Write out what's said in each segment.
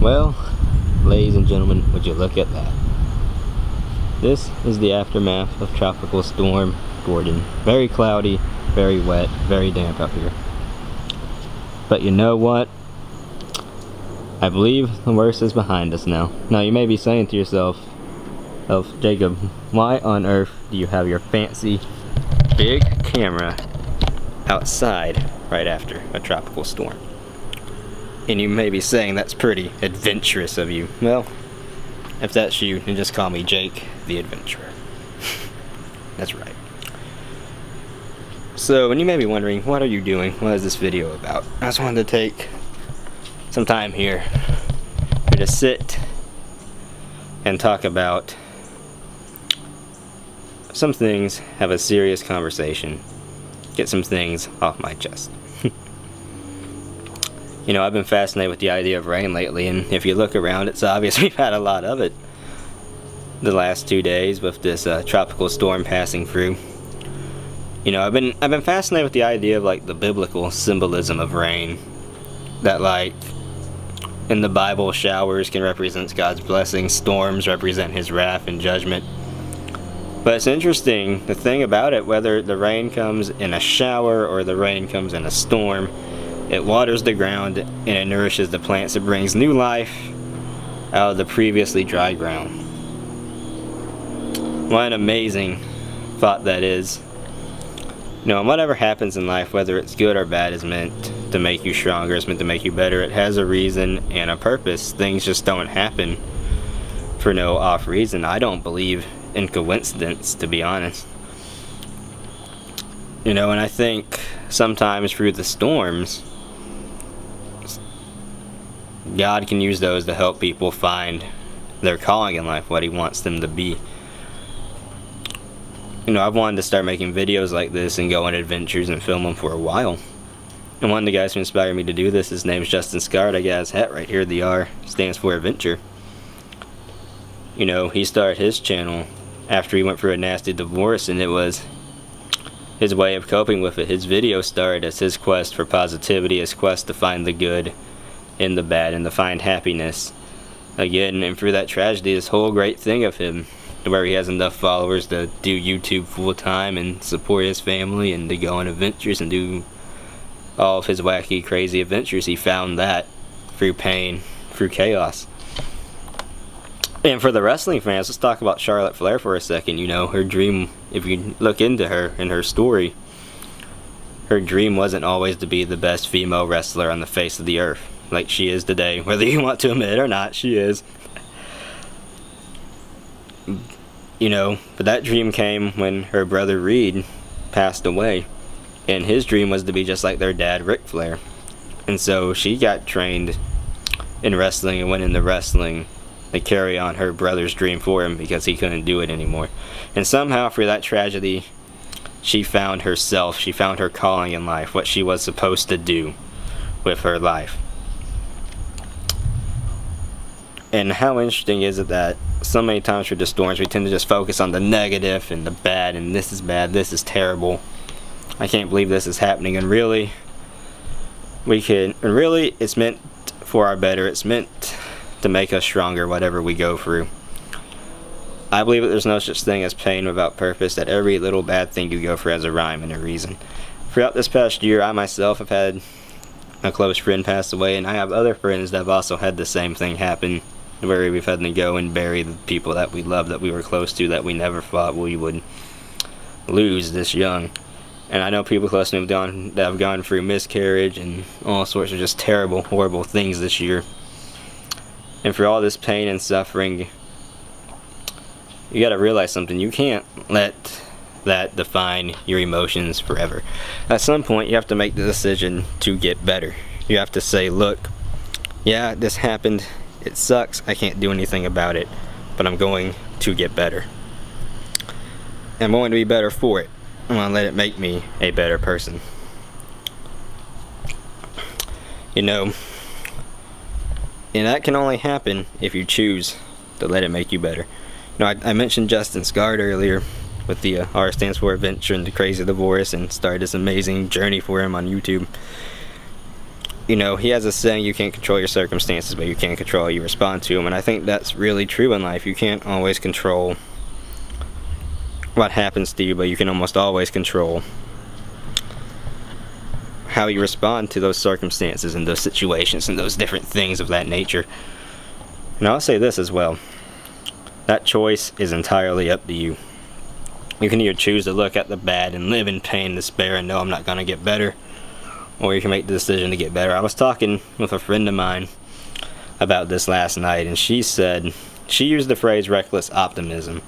Well, ladies and gentlemen, would you look at that? This is the aftermath of Tropical Storm Gordon. Very cloudy, very wet, very damp up here. But you know what? I believe the worst is behind us now. Now you may be saying to yourself, Jacob, why on earth do you have your fancy big camera outside right after a tropical storm? And you may be saying that's pretty adventurous of you. Well, if that's you, then just call me Jake the Adventurer. That's right. So, and you may be wondering, what are you doing? What is this video about? I just wanted to take some time here to sit and talk about some things, have a serious conversation, get some things off my chest. You know, I've been fascinated with the idea of rain lately, and if you look around, it's obvious we've had a lot of it the last 2 days with this tropical storm passing through. You know, I've been fascinated with the idea of like the biblical symbolism of rain. That like in the Bible, showers can represent God's blessing, storms represent His wrath and judgment. But it's interesting, the thing about it, whether the rain comes in a shower or the rain comes in a storm, it waters the ground and it nourishes the plants. It brings new life out of the previously dry ground. What an amazing thought that is. You know, whatever happens in life, whether it's good or bad, is meant to make you stronger, it's meant to make you better. It has a reason and a purpose. Things just don't happen for no off reason. I don't believe in coincidence, to be honest. You know, and I think sometimes through the storms, God can use those to help people find their calling in life, what He wants them to be. You know, I've wanted to start making videos like this and go on adventures and film them for a while. And one of the guys who inspired me to do this, his name's Justin Scott. I got his hat right here. The R stands for adventure. You know, he started his channel after he went through a nasty divorce, and it was his way of coping with it. His video started as his quest for positivity, his quest to find the good in the bad and to find happiness again. And through that tragedy, this whole great thing of him, where he has enough followers to do YouTube full time and support his family and to go on adventures and do all of his wacky, crazy adventures, he found that through pain, through chaos. And for the wrestling fans, let's talk about Charlotte Flair for a second. You know, her dream, if you look into her and her story, her dream wasn't always to be the best female wrestler on the face of the earth, like she is today. Whether you want to admit it or not, she is. You know, but that dream came when her brother Reed passed away, and his dream was to be just like their dad, Ric Flair. And so she got trained in wrestling and went into wrestling to carry on her brother's dream for him because he couldn't do it anymore. And somehow through that tragedy, she found herself, she found her calling in life, what she was supposed to do with her life. And how interesting is it that so many times through the storms we tend to just focus on the negative and the bad, and this is bad, this is terrible, I can't believe this is happening. And really, it's meant for our better. It's meant to make us stronger, whatever we go through. I believe that there's no such thing as pain without purpose, that every little bad thing you go through has a rhyme and a reason. Throughout this past year, I myself have had a close friend pass away, and I have other friends that have also had the same thing happen, where we've had to go and bury the people that we love, that we were close to, that we never thought we would lose this young. And I know people close to me that have gone through miscarriage and all sorts of just terrible, horrible things this year. And for all this pain and suffering, you gotta realize something. You can't let that define your emotions forever. At some point, you have to make the decision to get better. You have to say, look, yeah, this happened. It sucks. I can't do anything about it, but I'm going to get better. I'm going to be better for it. I'm going to let it make me a better person. You know, and that can only happen if you choose to let it make you better. You know, I mentioned Justin Scott earlier with the R stands for adventure and the crazy divorce, and started this amazing journey for him on YouTube. You know, he has a saying, you can't control your circumstances, but you can control how you respond to them. And I think that's really true in life. You can't always control what happens to you, but you can almost always control how you respond to those circumstances and those situations and those different things of that nature. And I'll say this as well. That choice is entirely up to you. You can either choose to look at the bad and live in pain, despair, and know I'm not going to get better, or you can make the decision to get better. I was talking with a friend of mine about this last night, and she said, she used the phrase reckless optimism.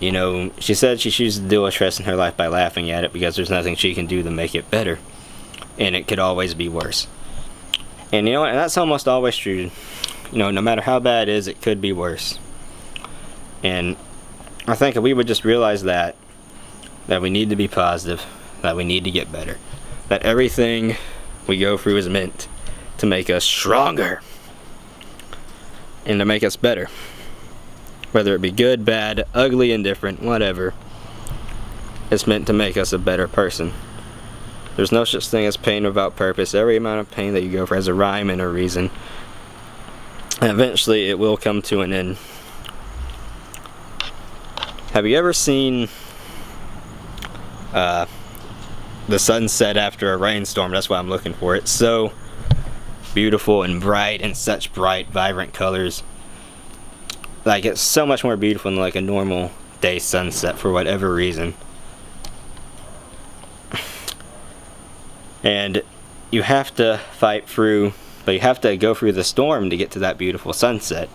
You know, she said she chooses to deal with stress in her life by laughing at it because there's nothing she can do to make it better, and it could always be worse. And you know what, and that's almost always true. You know, no matter how bad it is, it could be worse. And I think if we would just realize that we need to be positive, that we need to get better, that everything we go through is meant to make us stronger and to make us better. Whether it be good, bad, ugly, indifferent, whatever, it's meant to make us a better person. There's no such thing as pain without purpose. Every amount of pain that you go through has a rhyme and a reason. And eventually it will come to an end. Have you ever seen the sunset after a rainstorm? That's what I'm looking for. It's so beautiful and bright, and such bright, vibrant colors. Like, it's so much more beautiful than like a normal day sunset for whatever reason. And you have to fight through, but you have to go through the storm to get to that beautiful sunset.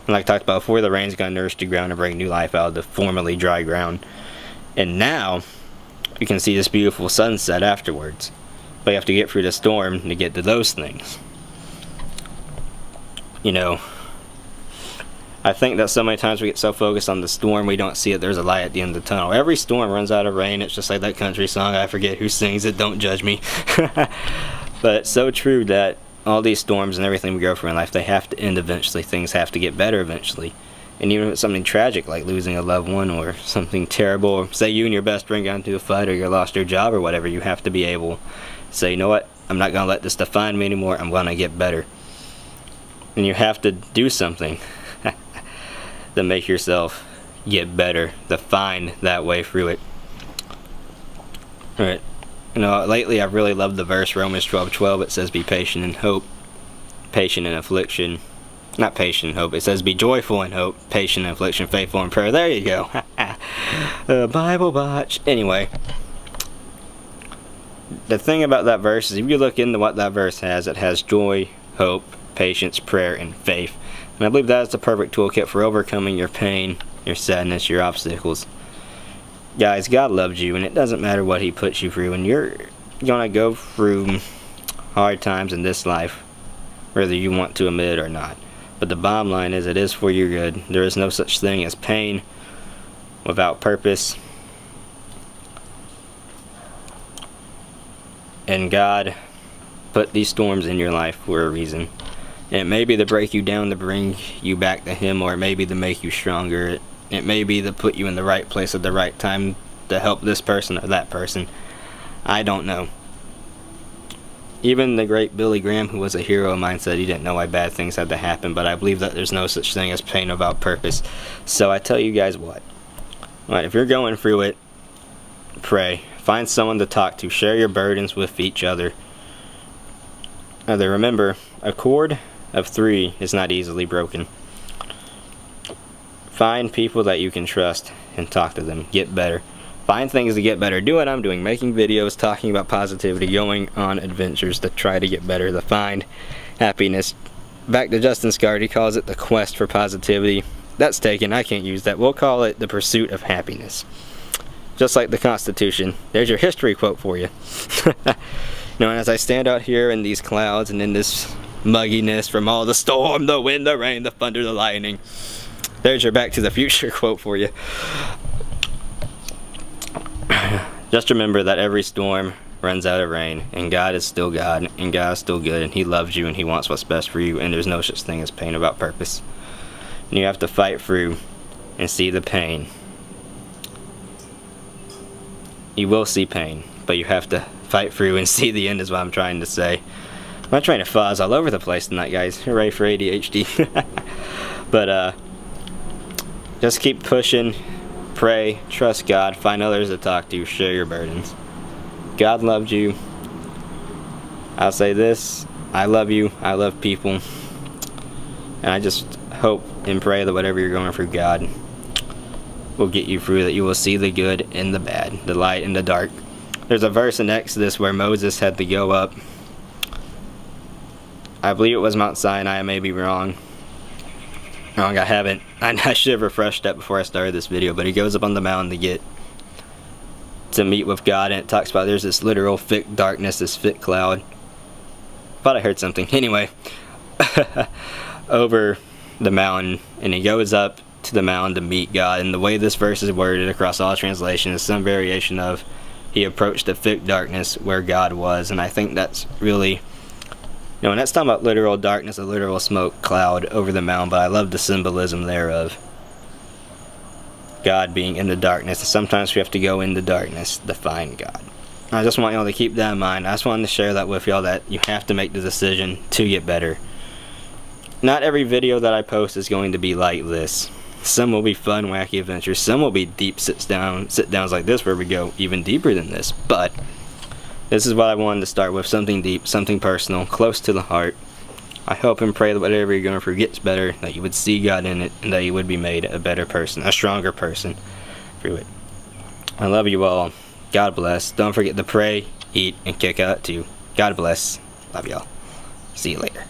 And like I talked about before, the rain's going to nourish the ground and bring new life out of the formerly dry ground. And now you can see this beautiful sunset afterwards. But you have to get through the storm to get to those things. You know, I think that so many times we get so focused on the storm, we don't see that there's a light at the end of the tunnel. Every storm runs out of rain. It's just like that country song, I forget who sings it, don't judge me. But it's so true that all these storms and everything we go through in life, they have to end eventually. Things have to get better eventually. And even if it's something tragic like losing a loved one, or something terrible, or say you and your best friend got into a fight, or you lost your job or whatever, you have to be able to say, you know what, I'm not going to let this define me anymore, I'm going to get better. And you have to do something to make yourself get better, to find that way through it. Alright. You know, lately I've really loved the verse Romans 12:12. It says, be patient in hope, patient in affliction. Not patient in hope. It says, be joyful in hope, patient in affliction, faithful in prayer. There you go. Bible botch. Anyway, the thing about that verse is, if you look into what that verse has, it has joy, hope, patience, prayer, and faith. And I believe that is the perfect toolkit for overcoming your pain, your sadness, your obstacles. Guys, God loves you, and it doesn't matter what He puts you through. And you're going to go through hard times in this life, whether you want to admit it or not. But the bottom line is, it is for your good. There is no such thing as pain without purpose. And God put these storms in your life for a reason. And it may be to break you down, to bring you back to Him, or it may be to make you stronger. It may be to put you in the right place at the right time to help this person or that person. I don't know. Even the great Billy Graham, who was a hero of mine, said he didn't know why bad things had to happen, but I believe that there's no such thing as pain without purpose. So I tell you guys what. Alright, if you're going through it, pray. Find someone to talk to. Share your burdens with each other. Remember, a cord of 3 is not easily broken. Find people that you can trust and talk to them. Get better. Find things to get better. Do what I'm doing. Making videos, talking about positivity, going on adventures to try to get better, to find happiness. Back to Justin Scard, he calls it the quest for positivity. That's taken. I can't use that. We'll call it the pursuit of happiness. Just like the Constitution. There's your history quote for you. And as I stand out here in these clouds and in this mugginess from all the storm, the wind, the rain, the thunder, the lightning, there's your Back to the Future quote for you. Just remember that every storm runs out of rain, and God is still God, and God is still good, and He loves you, and He wants what's best for you, and there's no such thing as pain without purpose. And you have to fight through and see the pain. You will see pain, but you have to fight through and see the end, is what I'm trying to say. My train of thought is all over the place tonight, guys. Hooray for ADHD. But just keep pushing, pray, trust God, find others to talk to, share your burdens. God loved you. I'll say this, I love you, I love people, and I just hope and pray that whatever you're going through, God will get you through, that you will see the good and the bad, the light and the dark. There's a verse in Exodus where Moses had to go up, I believe it was Mount Sinai, I may be wrong, I should have refreshed that before I started this video, but he goes up on the mountain to meet with God, and it talks about there's this literal thick darkness, this thick cloud. Thought I heard something. Anyway, over the mountain, and he goes up to the mountain to meet God, and the way this verse is worded across all translations is some variation of he approached the thick darkness where God was, and I think that's really, when that's talking about literal darkness, a literal smoke cloud over the mountain, but I love the symbolism thereof. God being in the darkness. Sometimes we have to go in the darkness to find God. I just want y'all to keep that in mind. I just wanted to share that with y'all, that you have to make the decision to get better. Not every video that I post is going to be like this. Some will be fun, wacky adventures. Some will be deep sit-downs like this where we go even deeper than this. But this is what I wanted to start with. Something deep, something personal, close to the heart. I hope and pray that whatever you're going through gets better, that you would see God in it, and that you would be made a better person, a stronger person through it. I love you all. God bless. Don't forget to pray, eat, and kick out too. God bless. Love y'all. See you later.